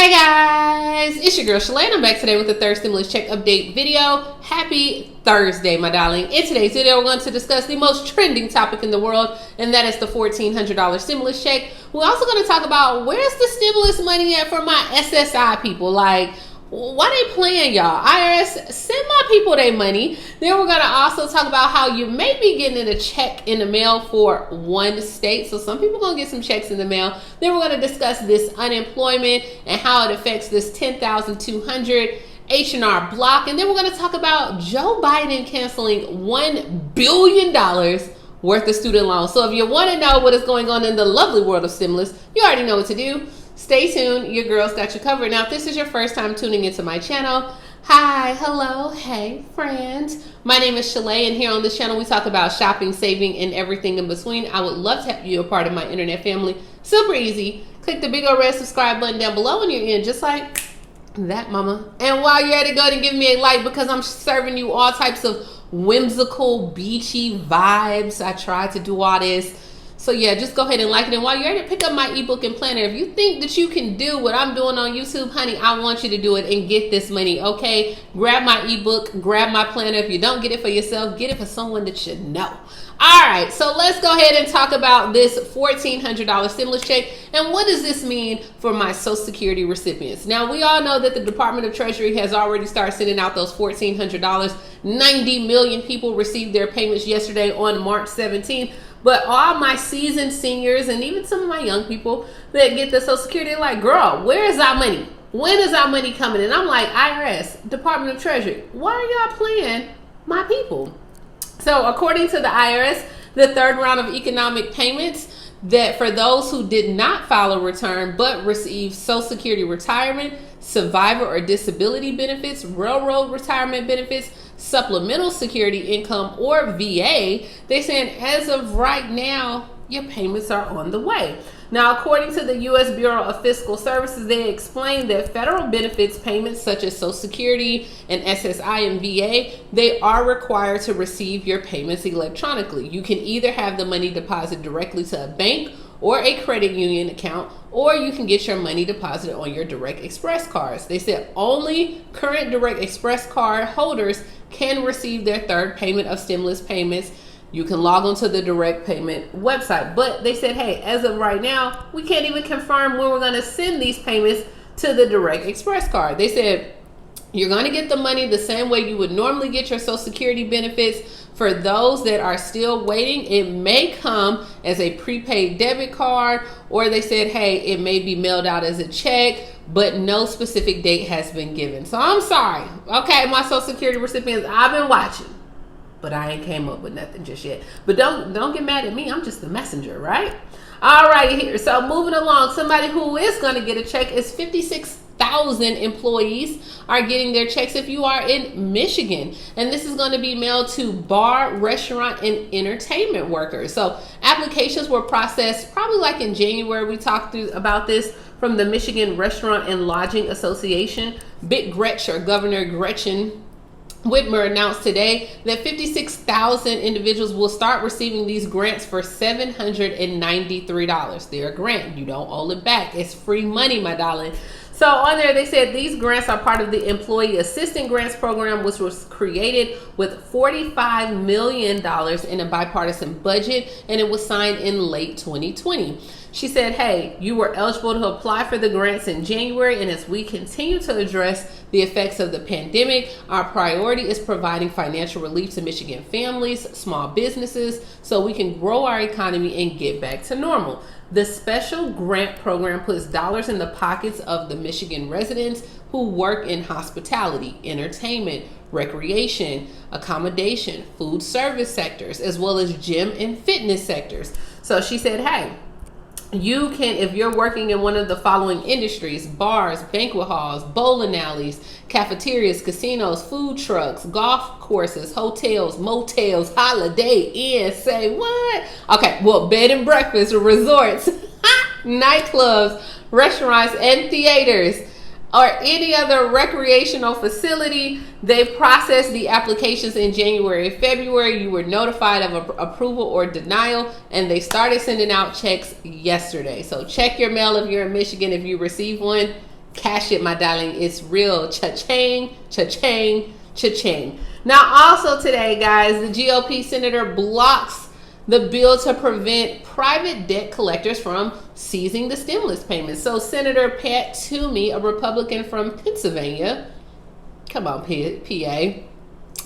Hey guys, it's your girl Shalane. I'm back today with the third stimulus check update video. Happy Thursday, my darling. In today's video, we're going to discuss the most trending topic in the world, and that is the $1,400 stimulus check. We're also going to talk about where's the stimulus money at for my SSI people. Like, why they playing, y'all? IRS, send my people their money. Then we're going to also talk about how you may be getting a check in the mail for one state. So some people going to get some checks in the mail. Then we're going to discuss this unemployment and how it affects this 10,200 H&R Block. And then we're going to talk about Joe Biden canceling $1 billion worth of student loans. So if you want to know what is going on in the lovely world of stimulus, you already know what to do. Stay tuned. Your girl's got you covered. Now, if this is your first time tuning into my channel, hi, hello, hey, friends. My name is Shalay, and here on this channel, we talk about shopping, saving, and everything in between. I would love to have you a part of my internet family. Super easy. Click the big old red subscribe button down below when you're in, just like that, mama. And while you're at it, go ahead and give me a like, because I'm serving you all types of whimsical, beachy vibes. I tried to do all this. So yeah, just go ahead and like it. And while you're at it, pick up my ebook and planner. If you think that you can do what I'm doing on YouTube, honey, I want you to do it and get this money, okay? Grab my ebook, grab my planner. If you don't get it for yourself, get it for someone that you know. All right, so let's go ahead and talk about this $1,400 stimulus check and what does this mean for my Social Security recipients. Now, we all know that the Department of Treasury has already started sending out those $1,400. 90 million people received their payments yesterday on March 17th. But all my seasoned seniors and even some of my young people that get the Social Security, they're like, girl, where is our money? When is our money coming? And I'm like, IRS, Department of Treasury, why are y'all playing my people? So according to the IRS, the third round of economic payments that for those who did not file a return but received Social Security retirement, survivor or disability benefits, railroad retirement benefits, supplemental security income, or VA, they saying as of right now, your payments are on the way. Now, according to the U.S. Bureau of Fiscal Services, they explained that federal benefits payments such as Social Security and SSI and VA, they are required to receive your payments electronically. You can either have the money deposited directly to a bank or a credit union account, or you can get your money deposited on your Direct Express cards. They said only current Direct Express card holders can receive their third payment of stimulus payments. You can log onto the direct payment website. But they said, hey, as of right now, we can't even confirm when we're going to send these payments to the Direct Express card. They said you're going to get the money the same way you would normally get your Social Security benefits. For those that are still waiting, it may come as a prepaid debit card, or they said, hey, it may be mailed out as a check, but no specific date has been given. So I'm sorry. Okay, my Social Security recipients, I've been watching, but I ain't came up with nothing just yet. But don't get mad at me. I'm just the messenger, right? All right, here. So moving along, somebody who is going to get a check is 56,000 employees are getting their checks if you are in Michigan. And this is going to be mailed to bar, restaurant, and entertainment workers. So applications were processed probably like in January. We talked about this from the Michigan Restaurant and Lodging Association. Big Gretch, or Governor Gretchen Whitmer, announced today that 56,000 individuals will start receiving these grants for $793. They're a grant. You don't owe it back. It's free money, my darling. So on there, they said these grants are part of the Employee Assistance Grants Program, which was created with $45 million in a bipartisan budget, and it was signed in late 2020. She said, hey, you were eligible to apply for the grants in January, and as we continue to address the effects of the pandemic, our priority is providing financial relief to Michigan families, small businesses, so we can grow our economy and get back to normal. The special grant program puts dollars in the pockets of the Michigan residents who work in hospitality, entertainment, recreation, accommodation, food service sectors, as well as gym and fitness sectors. So she said, hey, you can, if you're working in one of the following industries: bars, banquet halls, bowling alleys, cafeterias, casinos, food trucks, golf courses, hotels, motels, holiday inns, say what? Okay, well, bed and breakfast, resorts, nightclubs, restaurants, and theaters, or any other recreational facility. They processed the applications in January and February. You were notified of approval or denial, and they started sending out checks yesterday. So check your mail if you're in Michigan. If you receive one, Cash it, my darling. It's real. Cha-ching, cha-ching, cha-ching. Now, also today, guys, the GOP senator blocks the bill to prevent private debt collectors from seizing the stimulus payments. So Senator Pat Toomey, a Republican from Pennsylvania, come on, PA,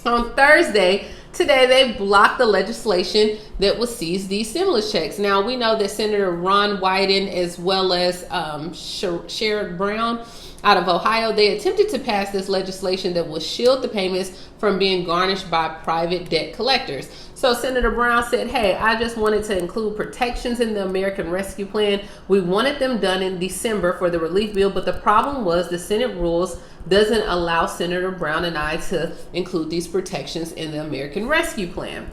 on Thursday, today they blocked the legislation that would seize these stimulus checks. Now, we know that Senator Ron Wyden as well as Sherrod Brown out of Ohio, they attempted to pass this legislation that would shield the payments from being garnished by private debt collectors. So Senator Brown said, hey, I just wanted to include protections in the American Rescue Plan. We wanted them done in December for the relief bill, but the problem was the Senate rules doesn't allow Senator Brown and I to include these protections in the American Rescue Plan.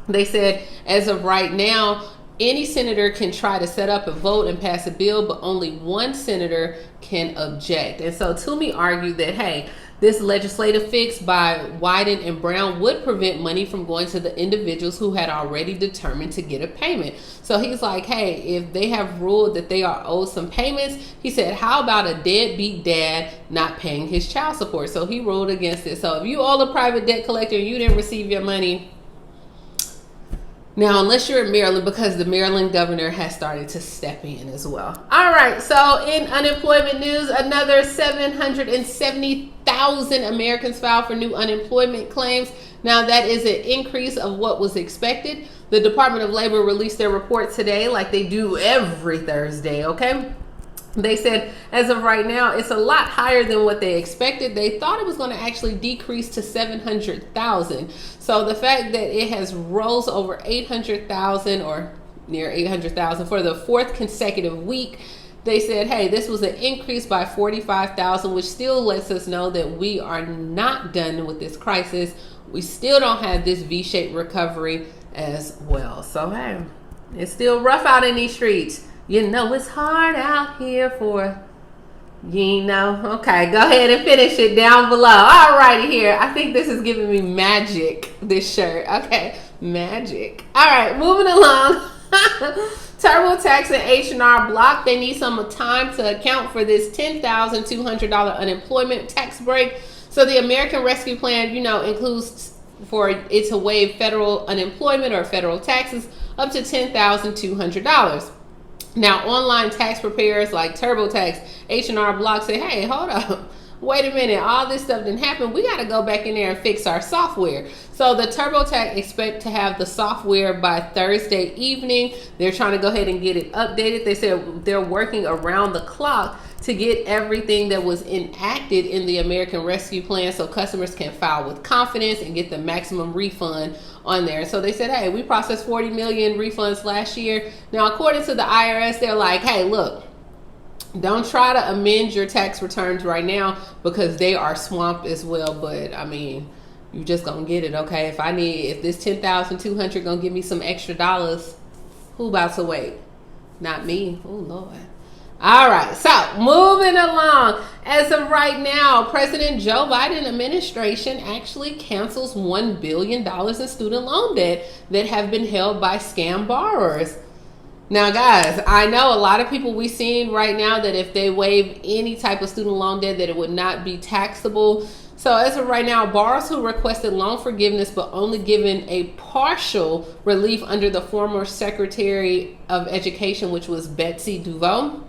They said, as of right now, any senator can try to set up a vote and pass a bill, but only one senator can object. And so Toomey argued that, hey, this legislative fix by Wyden and Brown would prevent money from going to the individuals who had already determined to get a payment. So he's like, hey, if they have ruled that they are owed some payments, he said, how about a deadbeat dad not paying his child support? So he ruled against it. So if you owe the private debt collector and you didn't receive your money, now, unless you're in Maryland, because the Maryland governor has started to step in as well. All right, so in unemployment news, another 770,000 Americans filed for new unemployment claims. Now, that is an increase of what was expected. The Department of Labor released their report today, like they do every Thursday, okay? They said, as of right now, it's a lot higher than what they expected. They thought it was going to actually decrease to 700,000. So the fact that it has rose over 800,000 or near 800,000 for the fourth consecutive week, they said, hey, this was an increase by 45,000, which still lets us know that we are not done with this crisis. We still don't have this V-shaped recovery as well. So, hey, it's still rough out in these streets. You know it's hard out here for, you know. Okay, go ahead and finish it down below. All righty here. I think this is giving me magic, this shirt. Okay, magic. All right, moving along. TurboTax and H&R Block, they need some time to account for this $10,200 unemployment tax break. So the American Rescue Plan, you know, includes for it to waive federal unemployment or federal taxes up to $10,200. Now, online tax preparers like TurboTax, H&R Block say, hey, hold up. Wait a minute, all this stuff didn't happen. We got to go back in there and fix our software. So the TurboTax expect to have the software by Thursday evening. They're trying to go ahead and get it updated. They said they're working around the clock to get everything that was enacted in the American Rescue Plan so customers can file with confidence and get the maximum refund on there. So they said, hey, we processed 40 million refunds last year. Now, according to the IRS, they're like, hey, look, don't try to amend your tax returns right now because they are swamped as well. But I mean, you just gonna get it, okay? If this 10,200 gonna give me some extra dollars, who about to wait? Not me. Oh Lord. All right, so moving along. As of right now, President Joe Biden administration actually cancels $1 billion in student loan debt that have been held by scam borrowers. Now, guys, I know a lot of people we seeing right now that if they waive any type of student loan debt that it would not be taxable. So as of right now, borrowers who requested loan forgiveness but only given a partial relief under the former Secretary of Education, which was Betsy DeVos,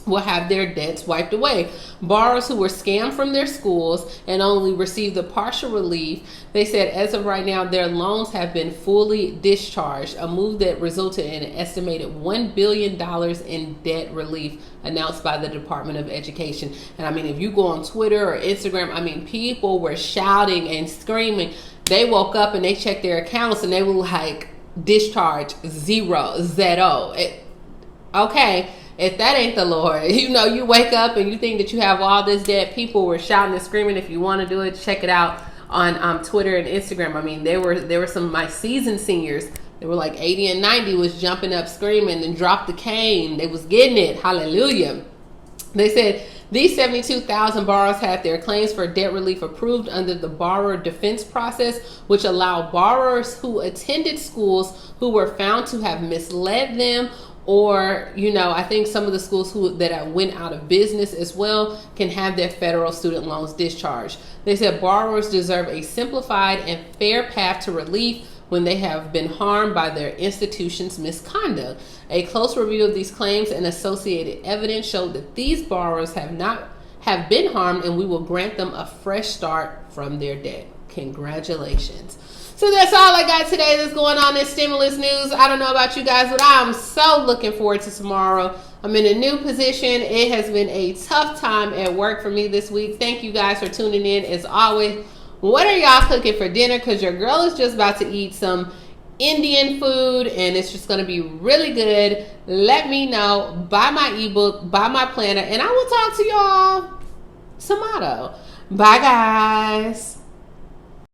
will have their debts wiped away. Borrowers who were scammed from their schools and only received the partial relief, they said as of right now, their loans have been fully discharged, a move that resulted in an estimated $1 billion in debt relief announced by the Department of Education. And I mean, if you go on Twitter or Instagram, I mean, people were shouting and screaming. They woke up and they checked their accounts and they were like, discharge zero. Okay. If that ain't the Lord, you know, you wake up and you think that you have all this debt. People were shouting and screaming. If you want to do it, check it out on Twitter and Instagram. I mean, there were some of my seasoned seniors. They were like 80 and 90 was jumping up, screaming, and dropped the cane. They was getting it. Hallelujah. They said these 72,000 borrowers had their claims for debt relief approved under the borrower defense process, which allowed borrowers who attended schools who were found to have misled them or, you know, I think some of the schools that went out of business as well can have their federal student loans discharged. They said borrowers deserve a simplified and fair path to relief when they have been harmed by their institution's misconduct. A close review of these claims and associated evidence showed that these borrowers have been harmed, and we will grant them a fresh start from their debt. Congratulations. So that's all I got today that's going on in stimulus news. I don't know about you guys, but I'm so looking forward to tomorrow. I'm in a new position. It has been a tough time at work for me this week. Thank you guys for tuning in. As always, what are y'all cooking for dinner? Because your girl is just about to eat some Indian food, and it's just going to be really good. Let me know. Buy my ebook, buy my planner, and I will talk to y'all tomorrow. Bye, guys.